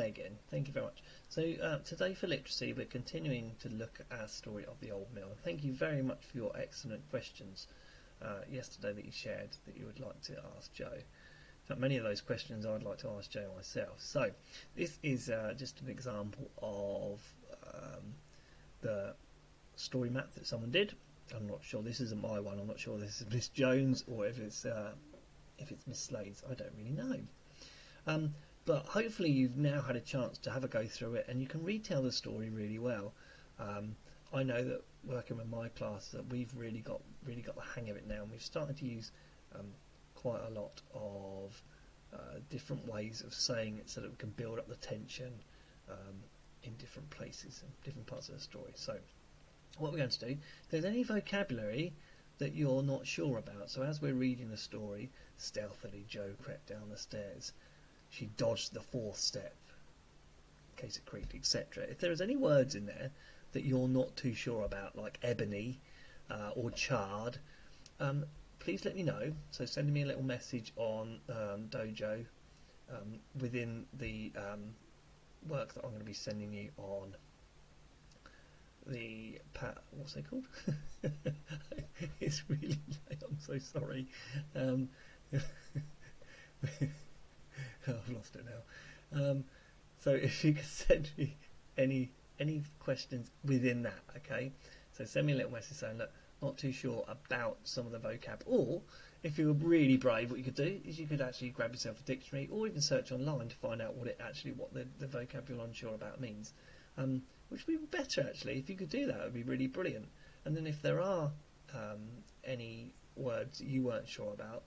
hi again. Thank you very much. So today for literacy, we're continuing to look at our story of the Old Mill. And thank you very much for your excellent questions yesterday that you shared that you would like to ask Joe. In fact, many of those questions I'd like to ask Joe myself. So this is just an example of the story map that someone did. I'm not sure this isn't my one. I'm not sure this is Miss Jones or if it's Miss Slade's. I don't really know. But hopefully you've now had a chance to have a go through it and you can retell the story really well. I know that working with my class that we've really got the hang of it now, and we've started to use quite a lot of different ways of saying it so that we can build up the tension in different places and different parts of the story. So what we're going to do, if there's any vocabulary that you're not sure about, so as we're reading the story, stealthily Joe crept down the stairs. She dodged the fourth step, in case it creaked, etc. If there is any words in there that you're not too sure about, like ebony or charred, please let me know. So send me a little message on Dojo within the work that I'm going to be sending you on the what's it called? It's really late. I'm so sorry. I've lost it now. So if you could send me any questions within that, okay? So send me a little message saying, look, not too sure about some of the vocab, or if you were really brave, what you could do is you could actually grab yourself a dictionary or even search online to find out what the vocab you're unsure about means, which would be better actually. If you could do that, it would be really brilliant. And then if there are any words that you weren't sure about,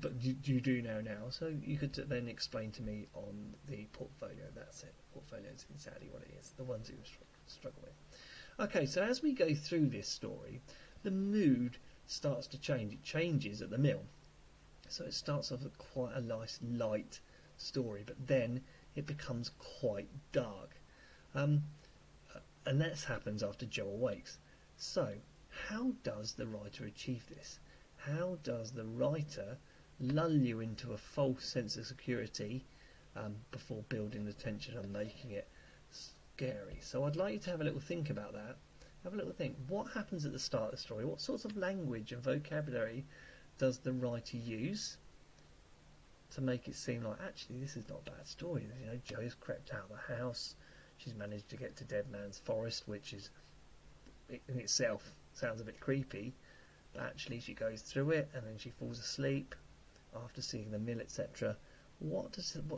but you do know now, so you could then explain to me on the portfolio. That's it. Portfolio is exactly what it is, the ones you struggle with. Okay, so as we go through this story, the mood starts to change. It changes at the mill. So it starts off with quite a nice light story, but then it becomes quite dark. And that happens after Joe awakes. So how does the writer achieve this? How does the writer lull you into a false sense of security before building the tension and making it scary? So I'd like you to have a little think about that. Have a little think. What happens at the start of the story? What sorts of language and vocabulary does the writer use to make it seem like, actually, this is not a bad story? You know, Joe's crept out of the house. She's managed to get to Dead Man's Forest, which is in itself sounds a bit creepy. But actually, she goes through it and then she falls asleep after seeing the mill, etc. So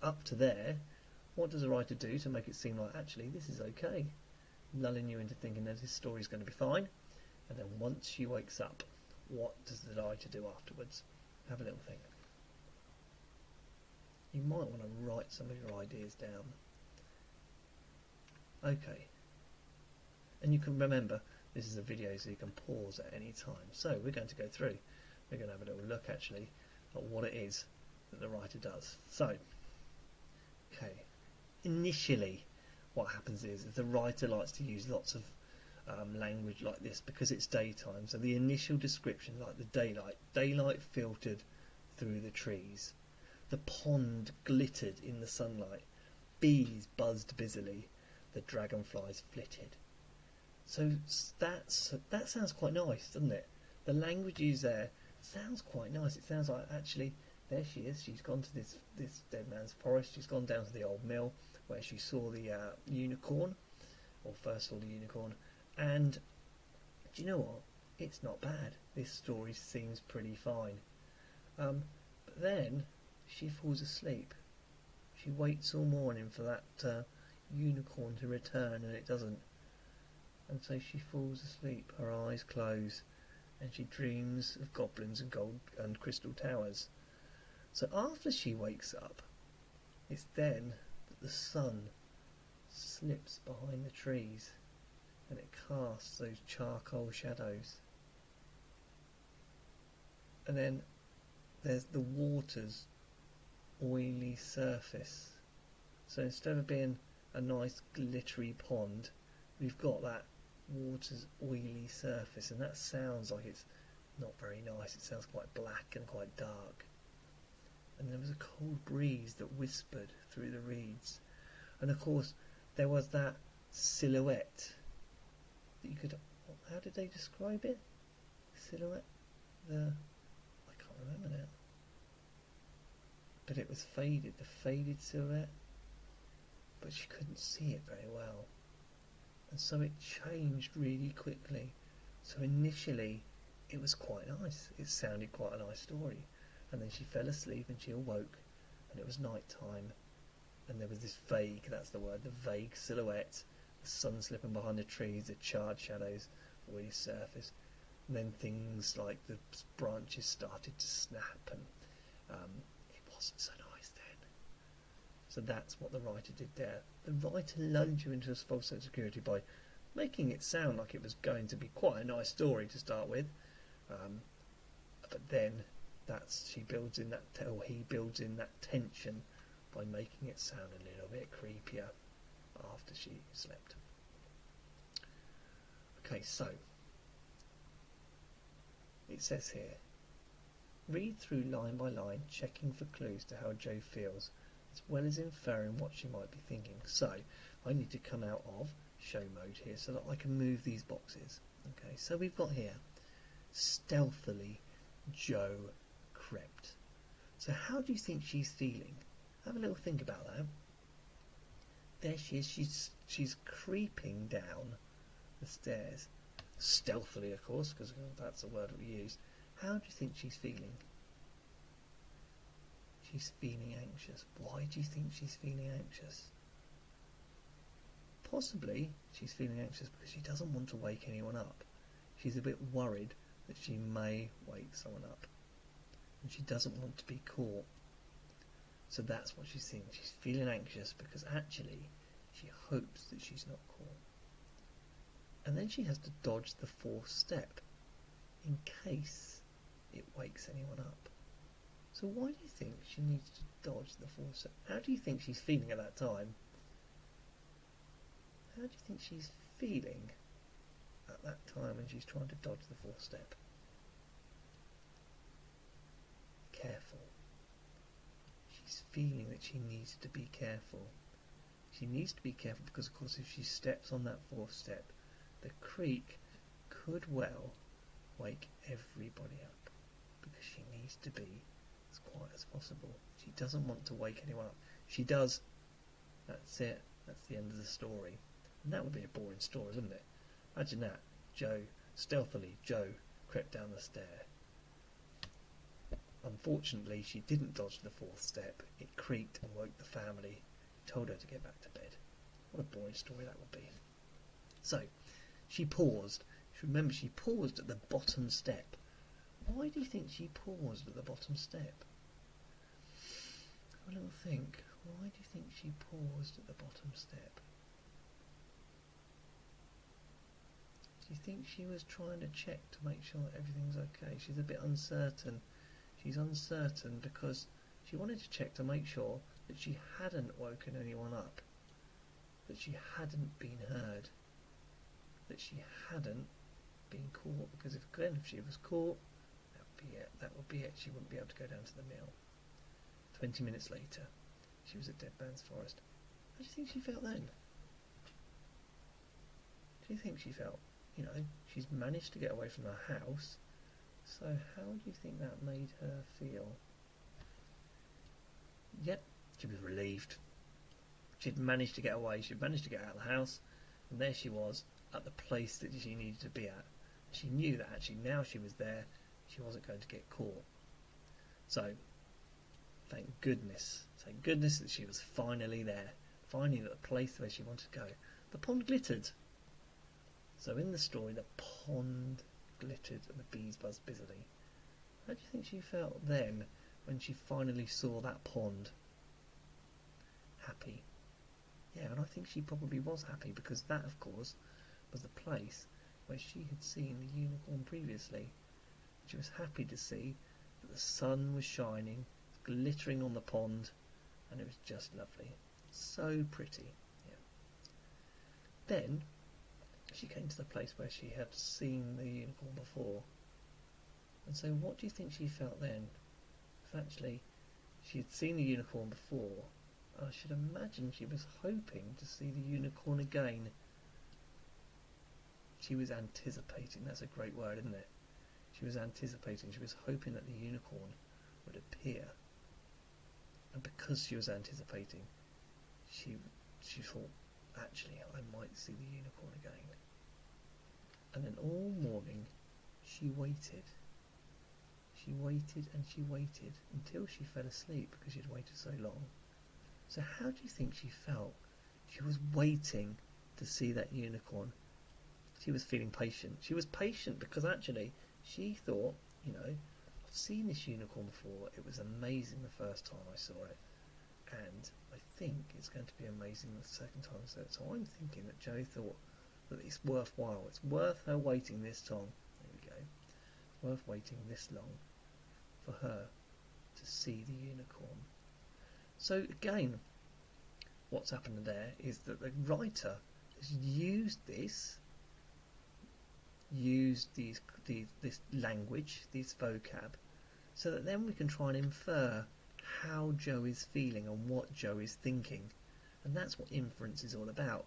up to there, what does the writer do to make it seem like, actually, this is okay? Lulling you into thinking that this story is going to be fine. And then once she wakes up, what does the writer do afterwards? Have a little think. You might want to write some of your ideas down. Okay. And you can remember, this is a video so you can pause at any time. So we're going to go through. We're going to have a little look actually at what it is that the writer does. So, okay. Initially, what happens is the writer likes to use lots of language like this because it's daytime. So the initial description, like the daylight filtered through the trees. The pond glittered in the sunlight. Bees buzzed busily. The dragonflies flitted. So that sounds quite nice, doesn't it? The language used there sounds quite nice. It sounds like, actually, there she is. She's gone to this Dead Man's Forest. She's gone down to the old mill where she saw the unicorn, or first saw the unicorn. And do you know what? It's not bad. This story seems pretty fine. But then she falls asleep. She waits all morning for that unicorn to return, and it doesn't. And so she falls asleep, her eyes close, and she dreams of goblins and gold and crystal towers. So after she wakes up, it's then that the sun slips behind the trees and it casts those charcoal shadows. And then there's the water's oily surface. So instead of being a nice glittery pond, we've got that water's oily surface, and that sounds like it's not very nice. It sounds quite black and quite dark. and there was a cold breeze that whispered through the reeds. And of course, there was that silhouette that you could. How did they describe it? Silhouette? I can't remember now. But it was faded, the faded silhouette. But she couldn't see it very well. And so it changed really quickly. So initially, it was quite nice. It sounded quite a nice story. And then she fell asleep and she awoke, and it was night time. And there was this vague, that's the word, the vague silhouette, the sun slipping behind the trees, the charred shadows already surfaced. And then things like the branches started to snap, and it wasn't so nice then. So that's what the writer did there. The writer lulled you into a false sense of security by making it sound like it was going to be quite a nice story to start with, but then he builds in that tension by making it sound a little bit creepier after she slept. Okay, so it says here, read through line by line, checking for clues to how Jo feels, as well as inferring what she might be thinking. So I need to come out of show mode here so that I can move these boxes. Okay, so we've got here, stealthily Jo crept. So how do you think she's feeling? Have a little think about that. There she is, she's creeping down the stairs. Stealthily, of course, because that's the word we use. How do you think she's feeling? She's feeling anxious. Why do you think she's feeling anxious? Possibly she's feeling anxious because she doesn't want to wake anyone up. She's a bit worried that she may wake someone up. And she doesn't want to be caught. So that's what she's seeing. She's feeling anxious because actually she hopes that she's not caught. And then she has to dodge the fourth step in case it wakes anyone up. So why do you think she needs to dodge the fourth step? How do you think she's feeling at that time? How do you think she's feeling at that time when she's trying to dodge the fourth step? Careful. She's feeling that she needs to be careful. She needs to be careful because, of course, if she steps on that fourth step, the creak could well wake everybody up because she needs to be as quiet as possible. She doesn't want to wake anyone up. She does. That's it. That's the end of the story. And that would be a boring story, wouldn't it? Imagine that. Stealthily Jo crept down the stair. Unfortunately, she didn't dodge the fourth step. It creaked and woke the family, told her to get back to bed. What a boring story that would be. So, she paused. Remember, she paused at the bottom step. Why do you think she paused at the bottom step? Have a little think. Why do you think she paused at the bottom step? Do you think she was trying to check to make sure that everything's okay? She's a bit uncertain. She's uncertain because she wanted to check to make sure that she hadn't woken anyone up, that she hadn't been heard, that she hadn't been caught, because if she was caught, that would be it. She wouldn't be able to go down to the mill. 20 minutes later, she was at Dead Man's Forest. How do you think she felt then? Do you think she felt, she's managed to get away from her house, so how do you think that made her feel? Yep, she was relieved. She'd managed to get away, she'd managed to get out of the house, and there she was, at the place that she needed to be at. She knew that actually now she was there, she wasn't going to get caught. So, thank goodness that she was finally there, finally at the place where she wanted to go. The pond glittered. So in the story, the pond glittered and the bees buzzed busily. How do you think she felt then when she finally saw that pond? Happy. Yeah, and I think she probably was happy because that, of course, was the place where she had seen the unicorn previously. She was happy to see that the sun was shining, glittering on the pond, and it was just lovely. So pretty. Yeah. Then she came to the place where she had seen the unicorn before. And so what do you think she felt then? If actually she had seen the unicorn before. I should imagine she was hoping to see the unicorn again. She was anticipating. That's a great word, isn't it? She was anticipating. She was hoping that the unicorn would appear. And because she was anticipating, she thought, actually, I might see the unicorn again. And then all morning, she waited. She waited and she waited until she fell asleep because she'd waited so long. So how do you think she felt? She was waiting to see that unicorn. She was feeling patient. She was patient because actually she thought, I've seen this unicorn before. It was amazing the first time I saw it. And I think it's going to be amazing the second time I saw it. So I'm thinking that Jo thought that it's worthwhile. It's worth her waiting this long. There we go. It's worth waiting this long for her to see the unicorn. So again, what's happened there is that the writer has used this language, this vocab, so that then we can try and infer how Jo is feeling and what Jo is thinking. And that's what inference is all about.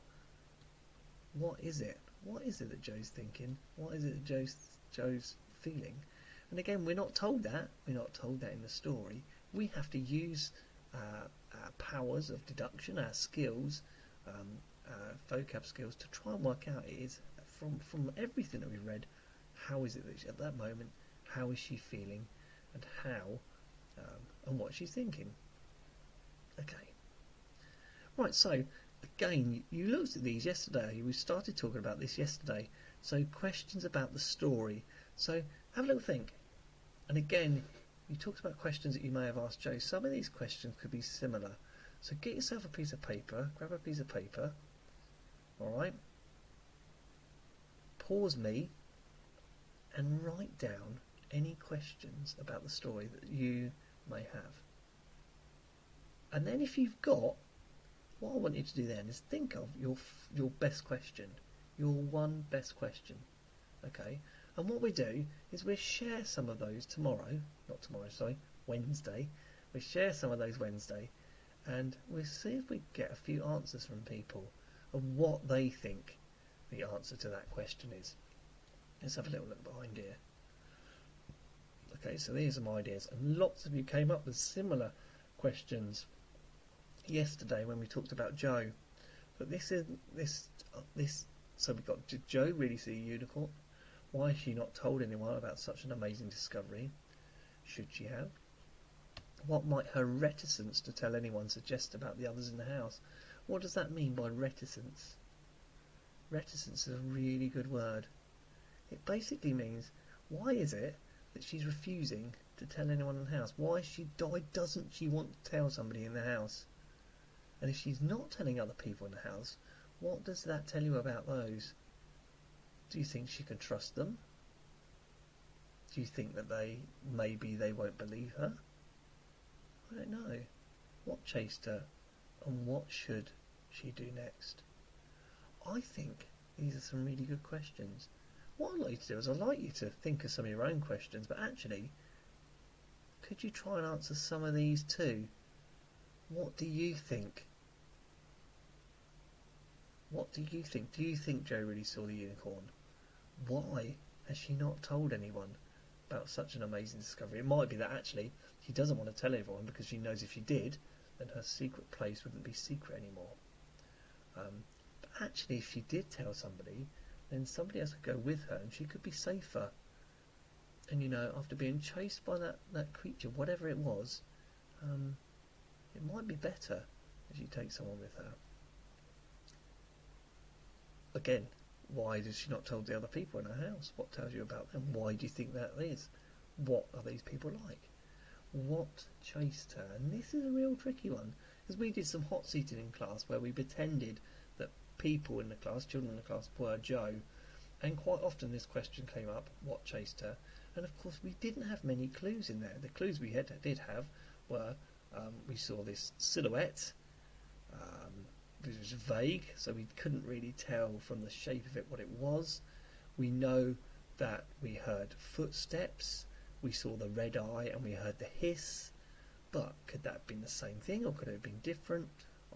What is it? What is it that Jo's thinking? What is it that Jo's feeling? And again, we're not told that. We're not told that in the story. We have to use our powers of deduction, our skills, vocab skills, to try and work out it is from everything that we've read. How is it that at that moment? How is she feeling? And how and what she's thinking? Okay. Right. So again, you looked at these yesterday. We started talking about this yesterday. So questions about the story. So have a little think. And again, you talked about questions that you may have asked Jo. Some of these questions could be similar. So get yourself a piece of paper. Grab a piece of paper. All right. Pause me and write down any questions about the story that you may have. And then if you've got, what I want you to do then is think of your best question, your one best question. Okay. And what we do is we share some of those Wednesday. We share some of those Wednesday, and we'll see if we get a few answers from people of what they think the answer to that question is. Let's have a little look behind here. Okay, so these are my ideas, and lots of you came up with similar questions yesterday when we talked about Jo. But so we've got, did Jo really see a unicorn? Why has she not told anyone about such an amazing discovery? Should she have? What might her reticence to tell anyone suggest about the others in the house? What does that mean by reticence? Reticence is a really good word. It basically means, why is it that she's refusing to tell anyone in the house? Why doesn't she want to tell somebody in the house? And if she's not telling other people in the house, what does that tell you about those? Do you think she can trust them? Do you think that maybe they won't believe her? I don't know. What chased her, and what should she do next? I think these are some really good questions. What I'd like you to do is I'd like you to think of some of your own questions, but actually, could you try and answer some of these too? What do you think? What do you think? Do you think Jo really saw the unicorn? Why has she not told anyone about such an amazing discovery? It might be that actually she doesn't want to tell everyone because she knows if she did, then her secret place wouldn't be secret anymore. But actually, if she did tell somebody, then somebody else could go with her and she could be safer. And after being chased by that creature, whatever it was, it might be better if you take someone with her. Again, why does she not tell the other people in her house? What tells you about them? Why do you think that is? What are these people like? What chased her? And this is a real tricky one, because we did some hot seating in class where we pretended that people in the class, children in the class, were Jo, and quite often this question came up, what chased her? And of course we didn't have many clues in there. The clues we did have were, we saw this silhouette, it was vague, so we couldn't really tell from the shape of it what it was. We know that we heard footsteps, we saw the red eye, and we heard the hiss. but could that have been the same thing or could it have been different?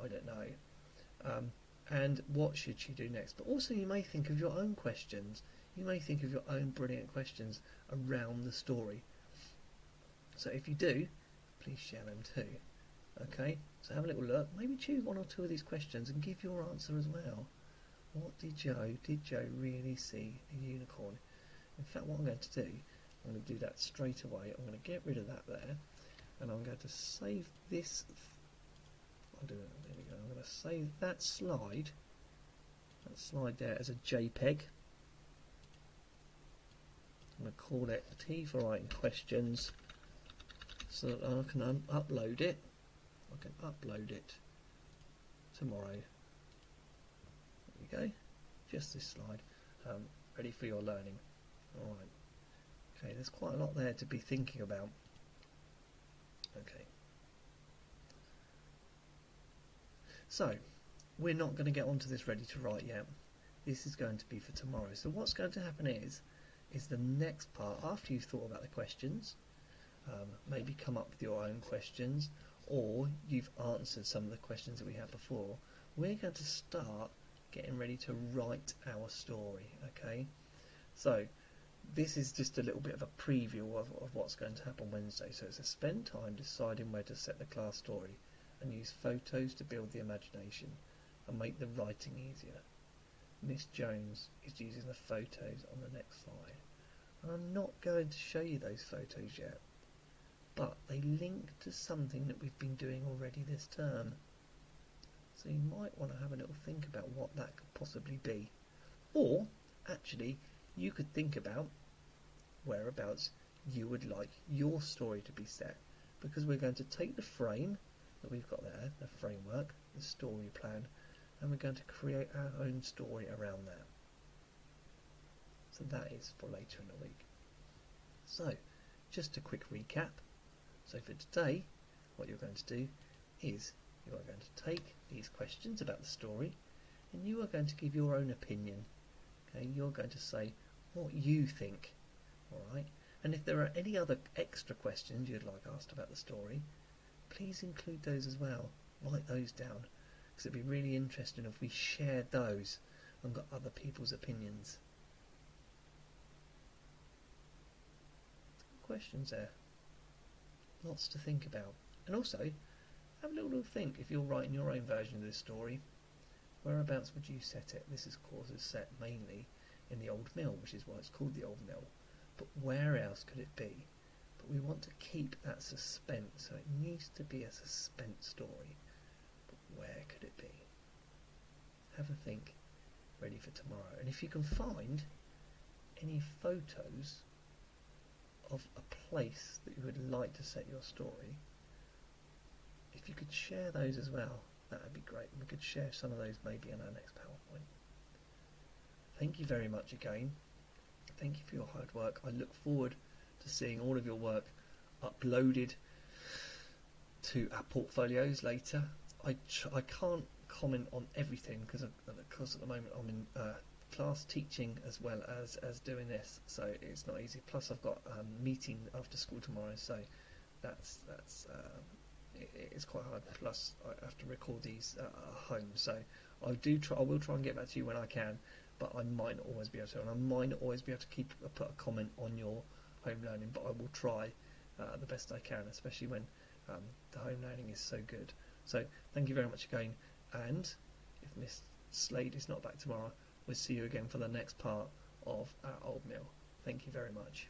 I don't know. And what should she do next? But also you may think of your own questions. You may think of your own brilliant questions around the story. So if you do, please share them too. Okay, so have a little look. Maybe choose one or two of these questions and give your answer as well. What did Joe really see a unicorn? In fact, what I'm going to do, I'm going to do that straight away. I'm going to get rid of that there, and I'm going to save this. There we go. I'm going to save that slide there as a JPEG. I'm going to call it T for writing questions, so that I can upload it. I can upload it tomorrow. There we go. Just this slide, ready for your learning. All right. Okay, there's quite a lot there to be thinking about. Okay. So, we're not going to get onto this ready to write yet. This is going to be for tomorrow. So what's going to happen is the next part, after you've thought about the questions, maybe come up with your own questions, or you've answered some of the questions that we had before, we're going to start getting ready to write our story, okay? So, this is just a little bit of a preview of what's going to happen Wednesday. So it's to spend time deciding where to set the class story and use photos to build the imagination and make the writing easier. Miss Jones is using the photos on the next slide. And I'm not going to show you those photos yet, but they link to something that we've been doing already this term. So you might want to have a little think about what that could possibly be. Or, actually, you could think about whereabouts you would like your story to be set, because we're going to take the frame that we've got there, the framework, the story plan, and we're going to create our own story around that. So that is for later in the week. So, just a quick recap. So for today, what you're going to do is you are going to take these questions about the story and you are going to give your own opinion. Okay, you're going to say what you think. Alright, and if there are any other extra questions you'd like asked about the story, please include those as well. Write those down, because it'd be really interesting if we shared those and got other people's opinions. Questions there. Lots to think about. And also, have a little think, if you're writing your own version of this story, whereabouts would you set it? This, of course, is set mainly in the Old Mill, which is why it's called the Old Mill. But where else could it be? But we want to keep that suspense, so it needs to be a suspense story. But where could it be? Have a think, ready for tomorrow. And if you can find any photos of a place that you would like to set your story, if you could share those as well, that would be great. We could share some of those maybe in our next PowerPoint. Thank you very much again. Thank you for your hard work. I look forward to seeing all of your work uploaded to our portfolios later. I can't comment on everything because at the moment I'm in class teaching as well as doing this, so it's not easy. Plus I've got a meeting after school tomorrow, so it's quite hard. Plus I have to record these at home, so I will try and get back to you when I can, but I might not always be able to, and I might not always be able to put a comment on your home learning, but I will try the best I can, especially when the home learning is so good. So thank you very much again, and if Miss Slade is not back tomorrow, we'll see you again for the next part of our Old Mill. Thank you very much.